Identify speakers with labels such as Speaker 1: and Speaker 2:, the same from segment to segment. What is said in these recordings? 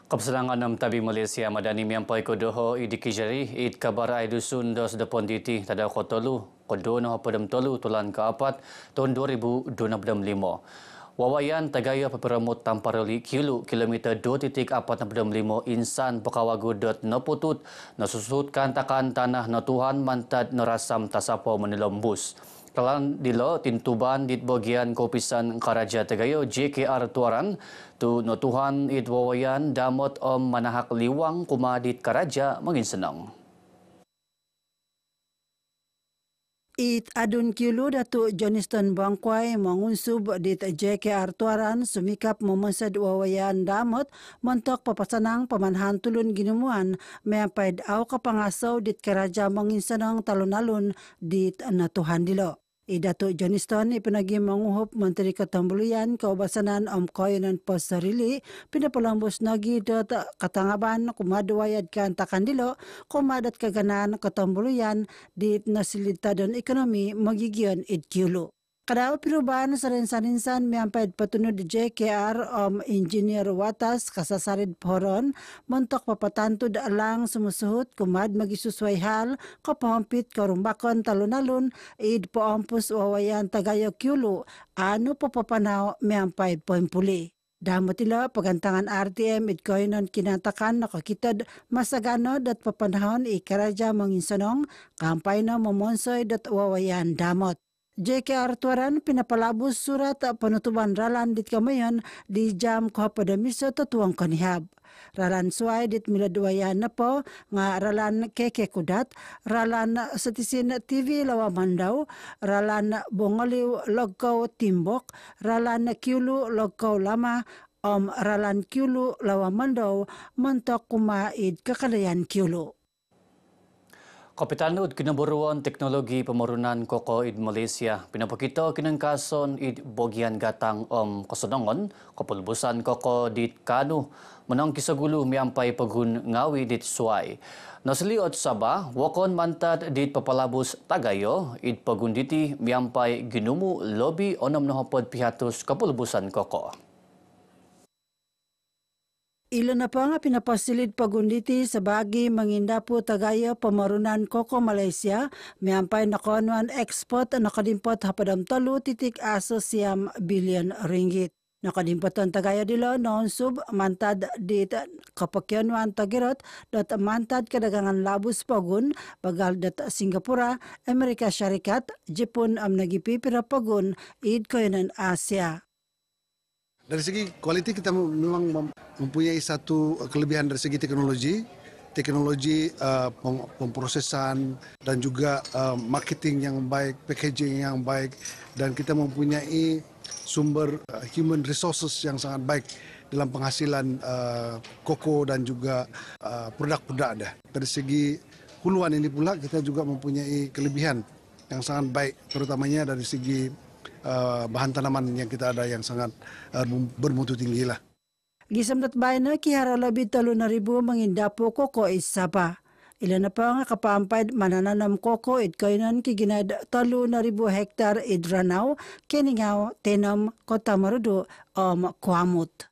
Speaker 1: Kepesanangan nam tabi Malaysia madani miampai kodoho idikijari id kabar ai dusun dos depon diti tada kotolu kodono padam tolu tulan keapat tahun 2025. Wawayan tagaya peperamut tamparoli kilometer 2.465 insan pekawagu dot neputut nasusutkan takan tanah natuhan mantad nerasam tasapo menelom bus. Kelan dilo tintuban di bagian kopisan Karaja Tegayo JKR Tuaran tu notuhan it wawayan damot om manahak liwang kumadit Karaja mangin senang.
Speaker 2: It adun kilu Datuk Johnston Bangkwai mengunsub di JKR Tuaran sumikap memasad wawayan damot mentok papasanang pemanhan tulun ginumuan meampai au kapangasau di Karaja mangin senang talun-alun di natuhan dilo. Datuk Johnston ipinagi menguhup Menteri Ketambulian Keobasanan Om Koyonan Posarili pinapalambus nagi dot katangaban kumadwayad kan takandilo kumadat kaganan Ketambulian di nasilita dan ekonomi magigion idkiulu. Kadao perubahan sarinsan-insan miampait petunod JKR Om Engineer Watas kasasarid poron mentok papatantud alang sumusuhut kumad magisusuay hal kapahampit karumbakon talunalun id paampus wawayan tagayo kyulu anu papapanaw miampait poimpuli. Damotila pagantangan RTM id koinon kinatakan nakakitad masagano dat papanahon Karaja manginsanong kampay na mamonsoy dat wawayan damot. JKR Tuaran pinapalabus surat penutupan ralan dit kamayon di jam kapadamiso tutuang kanihab. Ralan suai dit miladwayan na po nga ralan keke kudat, ralan setisin TV lawa mandaw, ralan bongoliw logkaw timbok, ralan kiulu logkaw lama, ralan kiulu lawa mandaw, mentok kumaid kakalayan kiulu.
Speaker 1: Kapitanud kinaburuan teknologi pemarunan koko id Malaysia pinapakita kinangkason id bogian gatang kasonongon kapulbusan koko dit Kanu menang kisagulu miampai pagun ngawi dit suai. Nasliot Sabah wakon mantad dit papalabus Tagayo id pagun diti miampai ginumu lobi 6 pihatus kapulbusan koko.
Speaker 2: Ilan na pa nga pinapasilid pagunditi sa bagi mangindapo tagayo pamarunan koko Malaysia, miampay na konwan export nakadimpot hapadam 3.6 billion ringgit. Nakadimpoton tagayo dilo noon sub mantad dit kapakyanwan tagirot dot mantad kadagangan labus pagun bagal dat Singapura, Amerika Syarikat, Jepun nagipipira pagun id koyonan Asia.
Speaker 3: Dari segi kualiti kita memang mempunyai satu kelebihan dari segi teknologi pemprosesan dan juga marketing yang baik, packaging yang baik, dan kita mempunyai sumber human resources yang sangat baik dalam penghasilan koko dan juga produk-produk dah. Dari segi huluan ini pula kita juga mempunyai kelebihan yang sangat baik, terutamanya dari segi bahan tanaman yang kita ada yang sangat bermutu tinggi lah.
Speaker 2: Gisamdat bayan na kihara labi 3,000 mangindapo koko isapa. Ilan na pa nga kapampad manananam koko it kainan kiginad 3,000 hektar idranaw keningaw tenam Kota Marudu Kuamut.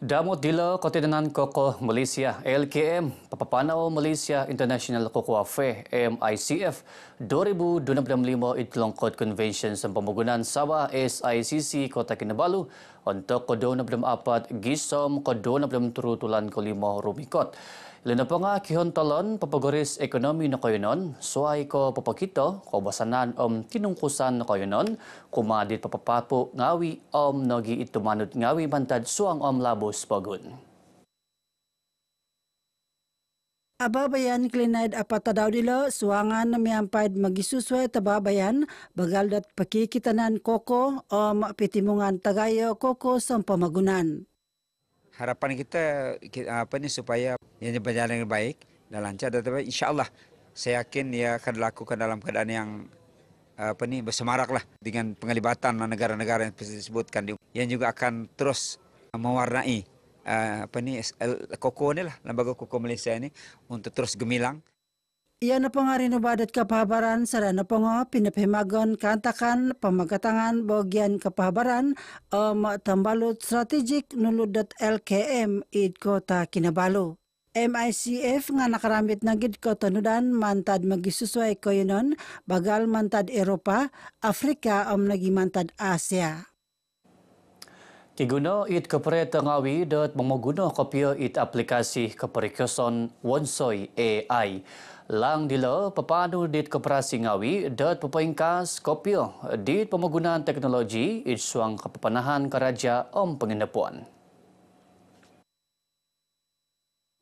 Speaker 1: Damot dila Koordinatan Koko Malaysia LKM papapanaw Malaysia International Cocoa Fair MICF 2025 itlongkot convention sa pamagunan Sabah SICC Kota Kinabalu untuk ko-24 gisom ko-23 tulan ko 5 rumikot. Ilan na pa nga kihontalon papagoris ekonomi na kayonon, suay ko papakito, kaubasanan tinungkusan na kayonon, kumadit papapapo ngawi nagi itumanod ngawi bantad suang labos pagun.
Speaker 2: Ababayan klinaid apatadaw dilo, suangan na miyampaid magisusway tababayan, bagal dat pakikitanan koko pitimungan tagayo koko sa pamagunan.
Speaker 4: Harapan kita supaya ini berjalan dengan baik dan lancar, tetapi insya-Allah saya yakin ia akan dilakukan dalam keadaan yang bersemarak lah dengan penglibatan negara-negara yang disebutkan, yang juga akan terus mewarnai koko ni lah, lembaga koko Malaysia ini untuk terus gemilang.
Speaker 2: Ia na pangarin ubadat kapahabaran sa na pango pinapahimagon kantakan pamagatangan bagian kapahabaran tambalot strategik nulud.lkm id kota Kinabalu. MICF nga nakaramit na gid ko tanudan mantad magisusuay ko yunon bagal mantad Europa, Afrika nagimantad Asia.
Speaker 1: Kiguno it kapareta ngawi dot mamuguno kopyo it aplikasi kaparikoson Wonsoy AI. Lang dilo papano dit koperasi ngawi dot papaingkas kopyo dit pamagunaan teknologi it suang kapapanahan karaja panginapuan.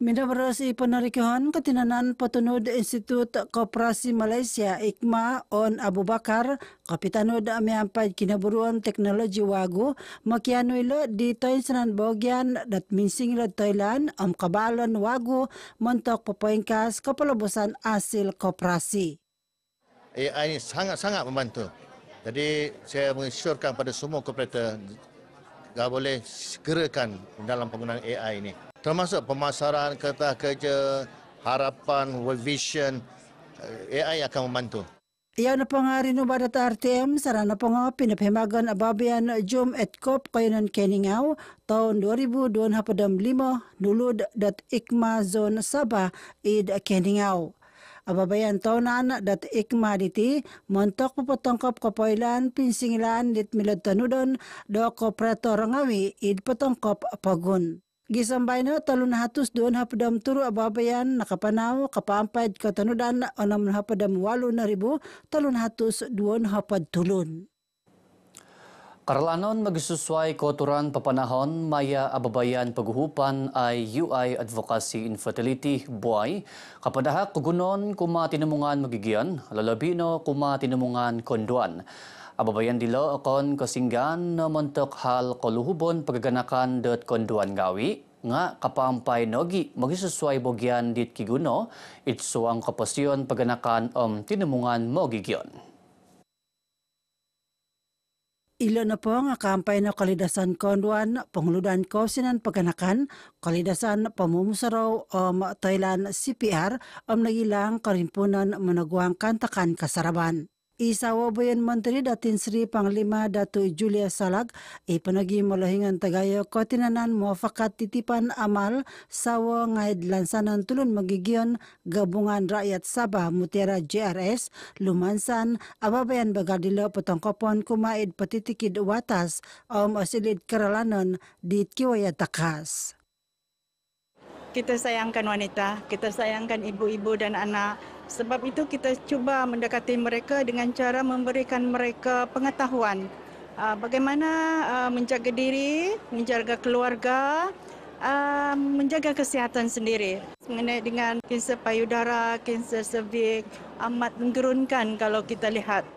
Speaker 2: Minabarosi panarikahan katinanan patunod Institut Koperasi Malaysia IKMA on Abu Bakar kapitanod amiampad kinaburuan teknologi wago makiano ilo dito sanan bogyan dat minsing ilo Thailand kabalon wago montok papoingkas kapalabusan asil koperasi.
Speaker 5: AI ini sangat membantu. Jadi saya mengisyorkan pada semua operator boleh segerakan dalam penggunaan AI ini. Termasuk pemasaran, kerja, harapan, World Vision, AI akan membantu.
Speaker 2: Iyaw na pangarin ubadat RTM sarana pa nga pinapahimagan ababayan Jum et Kop kayanan Keningaw taon 2025 nulud.ikma zone Sabah id Keningaw. Ababayan taonan dat ikma diti montok papatongkop kapoilan pinsingilan dit milad tanudon do kooperator ngawi id patongkop pagun. Gisambay na talon hatos doon hapadam turo ababayan nakapanaw kapampad katanudan 6,8,000 talon hatos doon hapad tulon.
Speaker 1: Karalanon magsusway koturan papanahon maya ababayan paghuhupan ay UI Advocacy Infertility Buhay kapadahak kugunon kuma tinamungan magigian lalabino kuma tinamungan konduan. Ababayan dilo akon kasinggan na montok hal koluhubon pagaganakan dot konduan gawi nga kapampay nogi magisusway bogyan dit kiguno itso ang kapasyon paganakan tinamungan mogigyon.
Speaker 2: Ilo na po nga kampay na kalidasan konduan pangludan ko sinan paganakan kalidasan pamumusaraw Thailand CPR nagilang karimpunan managwang kantakan kasaraban. Isawa bayan Menteri Datin Sri Panglima Datu Julia Salag ipanagi malahingan tagayo ko tinanan muafakat titipan amal sawa ngaid lansanan tulun magigion gabungan rakyat Sabah Mutiara JRS lumansan ababayan bagadilo patangkopon kumaid patitikid watas asilid karalanon di kiwaya takas.
Speaker 6: Kita sayangkan wanita, kita sayangkan ibu-ibu dan anak. Sebab itu kita cuba mendekati mereka dengan cara memberikan mereka pengetahuan bagaimana menjaga diri, menjaga keluarga, menjaga kesihatan sendiri. Mengenai dengan kanser payudara, kanser cervix amat menggerunkan kalau kita lihat.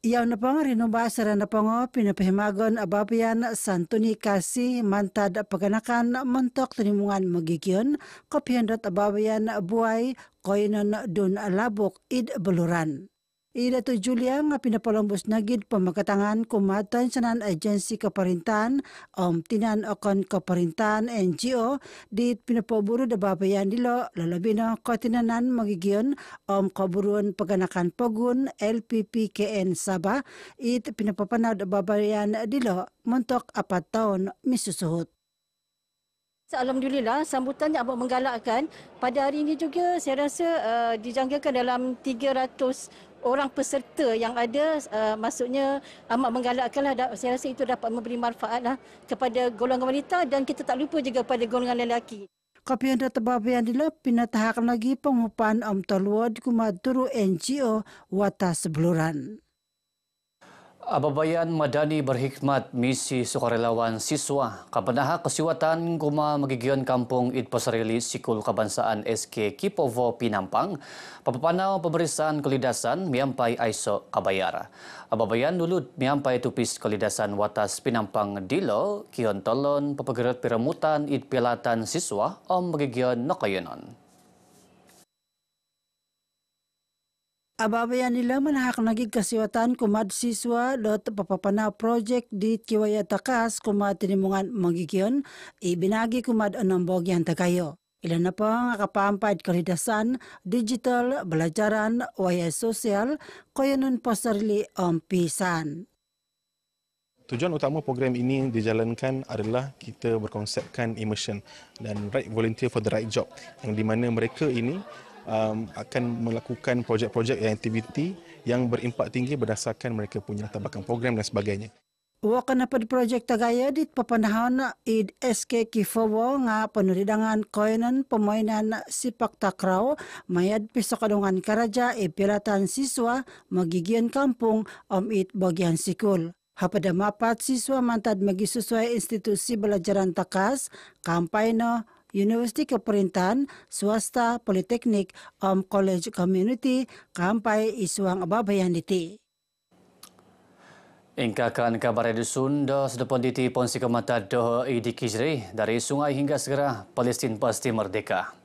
Speaker 2: Iyaw na pangarin ubasara na pango pinapahimagon ababayan santuni kasi mantad paganakan montok tanimungan magigyon kopyandot ababayan buhay koinon dun labok id buluran. Ida to Julia nga pinapalambos na gid pamakatangan kumatan sanan agency kaparintan tinan akon kaparintan NGO dit pinapaburo da babayan dilo lalabino ko tinanan magigion kaburuan paganakan pagun LPPKN Sabah it pinapapanaw da babayan dilo montok 4 taon misusuhot.
Speaker 7: Alhamdulillah sambutannya amat menggalakkan. Pada hari ini juga saya rasa dijangkakan dalam 300 orang peserta yang ada, maksudnya amat menggalakkanlah. Saya rasa itu dapat memberi manfaatlah kepada golongan wanita dan kita tak lupa juga pada golongan lelaki.
Speaker 2: Kapian data babayan dilo pinatahak lagi pengupahan talwad kumaduro NGO watas beluran.
Speaker 1: Ababayan Madani berhikmat misi sukarelawan siswa kapanaha kasiwatan kuma magigion kampung id pasarili sikul kabansaan SK Kipovo Pinampang papapanaw pemeriksaan kalidasan miampay aiso kabayara. Ababayan nulud miampay tupis kalidasan watas Pinampang dilo kion tolon papagerat piramutan id pilatan siswa magigion nakayonon.
Speaker 2: Ababayan nila manahak nagig kasiwatan kumad siswa lot papapana project di kiwaya takas kumad tinimungan magigyon ibinagi kumad anong bogyan tagayo. Ilan na pang kapampad kalidasan, digital, belajaran, waya sosial, koyonun pasarli pisan.
Speaker 8: Tujuan utama program ini dijalankan adalah kita berkonsepkan immersion dan right volunteer for the right job, yang di mana mereka ini akan melakukan projek-projek aktiviti yang berimpak tinggi berdasarkan mereka punya latar belakang program dan sebagainya.
Speaker 2: Wakan napad projek tagaya dit papanahon id SK Kifowo nga penuridangan koinan pemainan sipak takraw mayad pisakadungan karaja pilatan siswa magigian kampung it bagian sikul. Hapada mapat siswa mantad magisusuai institusi belajaran takas, kampanye Universiti Keperintahan, swasta, politeknik, college community, kampai isuang ababayan diti.
Speaker 1: Ingkakan kabar dusun dos depan diti ponsi kemata doh idikijri dari sungai hingga segera Palestin pasti merdeka.